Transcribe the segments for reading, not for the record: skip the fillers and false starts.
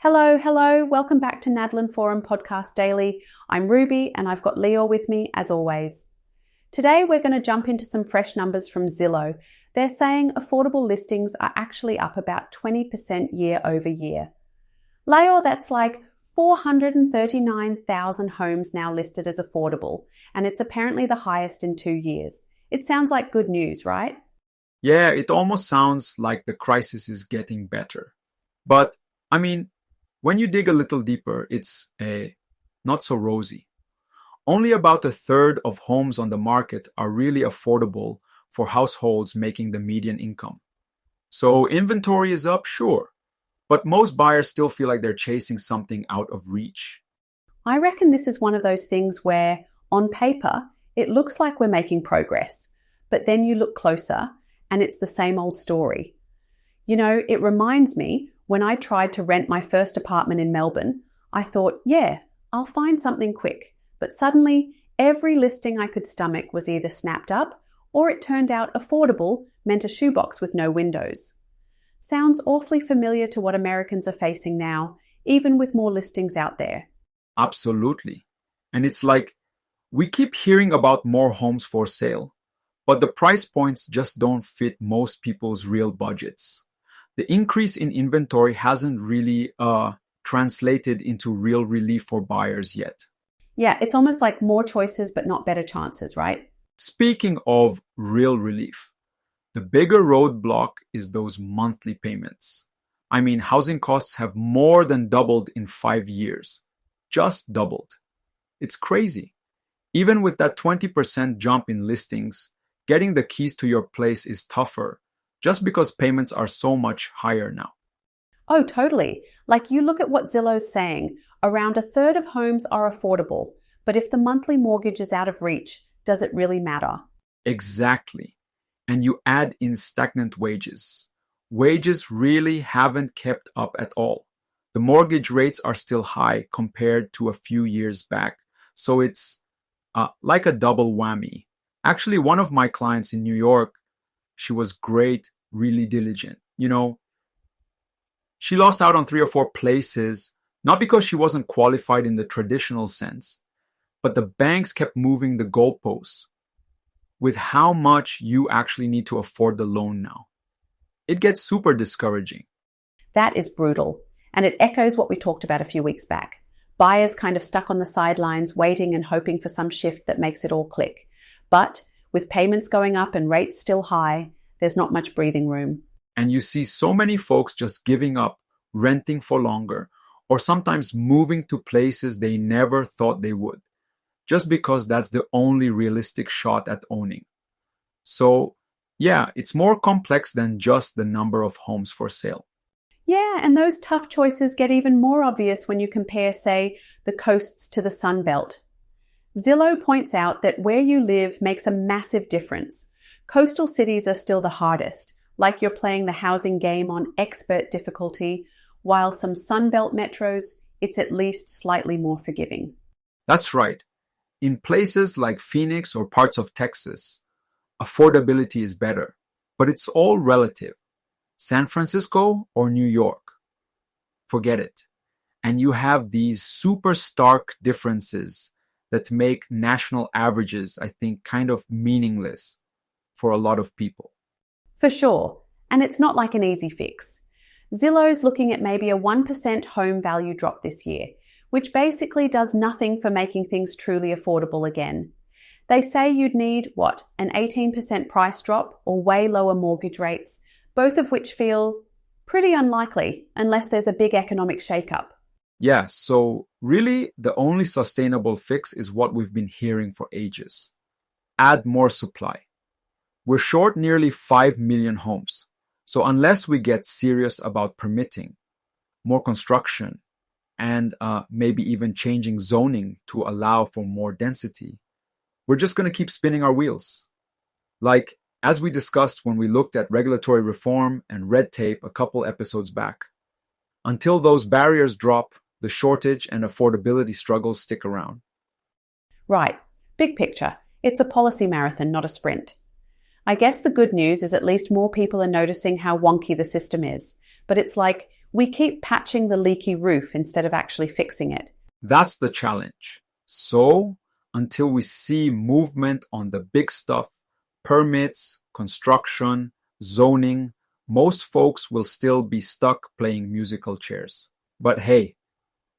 Hello. Welcome back to Nadlin Forum Podcast Daily. I'm Ruby and I've got Leo with me as always. Today we're going to jump into some fresh numbers from Zillow. They're saying affordable listings are actually up about 20% year over year. Leo, that's like 439,000 homes now listed as affordable, and it's apparently the highest in 2 years. It sounds like good news, right? Yeah, it almost sounds like the crisis is getting better. But, when you dig a little deeper, it's not so rosy. Only about a third of homes on the market are really affordable for households making the median income. So inventory is up, sure, but most buyers still feel like they're chasing something out of reach. I reckon this is one of those things where, on paper, it looks like we're making progress, but then you look closer and it's the same old story. You know, it reminds me when I tried to rent my first apartment in Melbourne, I thought, yeah, I'll find something quick. But suddenly, every listing I could stomach was either snapped up or it turned out affordable meant a shoebox with no windows. Sounds awfully familiar to what Americans are facing now, even with more listings out there. Absolutely. And it's like, we keep hearing about more homes for sale, but the price points just don't fit most people's real budgets. The increase in inventory hasn't really translated into real relief for buyers yet. Yeah, it's almost like more choices but not better chances, right? Speaking of real relief, the bigger roadblock is those monthly payments. Housing costs have more than doubled in 5 years. Just doubled. It's crazy. Even with that 20% jump in listings, getting the keys to your place is tougher just because payments are so much higher now. Oh, totally. Like you look at what Zillow's saying, around a third of homes are affordable, but if the monthly mortgage is out of reach, does it really matter? Exactly. And you add in stagnant wages. Wages really haven't kept up at all. The mortgage rates are still high compared to a few years back. So it's like a double whammy. Actually, one of my clients in New York, she was great, really diligent. She lost out on 3 or 4 places, not because she wasn't qualified in the traditional sense, but the banks kept moving the goalposts with how much you actually need to afford the loan now. It gets super discouraging. That is brutal, and it echoes what we talked about a few weeks back. Buyers kind of stuck on the sidelines, waiting and hoping for some shift that makes it all click. But with payments going up and rates still high, there's not much breathing room. And you see so many folks just giving up, renting for longer, or sometimes moving to places they never thought they would, just because that's the only realistic shot at owning. So, yeah, it's more complex than just the number of homes for sale. Yeah, and those tough choices get even more obvious when you compare, say, the coasts to the Sun Belt. Zillow points out that where you live makes a massive difference. Coastal cities are still the hardest, like you're playing the housing game on expert difficulty, while some Sun Belt metros, it's at least slightly more forgiving. That's right. In places like Phoenix or parts of Texas, affordability is better, but it's all relative. San Francisco or New York, forget it. And you have these super stark differences that make national averages, I think, kind of meaningless for a lot of people. For sure, and it's not like an easy fix. Zillow's looking at maybe a 1% home value drop this year, which basically does nothing for making things truly affordable again. They say you'd need, an 18% price drop or way lower mortgage rates, both of which feel pretty unlikely unless there's a big economic shakeup. Yeah, so really the only sustainable fix is what we've been hearing for ages. Add more supply. We're short nearly 5 million homes. So unless we get serious about permitting, more construction, and maybe even changing zoning to allow for more density, we're just going to keep spinning our wheels. Like, as we discussed when we looked at regulatory reform and red tape a couple episodes back. Until those barriers drop, the shortage and affordability struggles stick around. Right. Big picture. It's a policy marathon, not a sprint. I guess the good news is at least more people are noticing how wonky the system is. But it's like We keep patching the leaky roof instead of actually fixing it. That's the challenge. So, until we see movement on the big stuff, permits, construction, zoning, most folks will still be stuck playing musical chairs. But hey,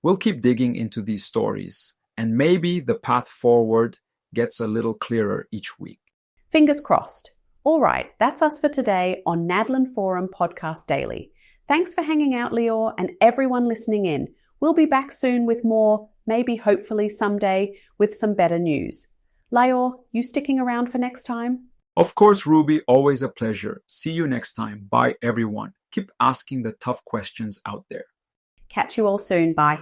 we'll keep digging into these stories, and maybe the path forward gets a little clearer each week. Fingers crossed. All right, that's us for today on Nadlin Forum Podcast Daily. Thanks for hanging out, Lior, and everyone listening in. We'll be back soon with more, maybe hopefully someday, with some better news. Lior, you sticking around for next time? Of course, Ruby, always a pleasure. See you next time. Bye, everyone. Keep asking the tough questions out there. Catch you all soon. Bye.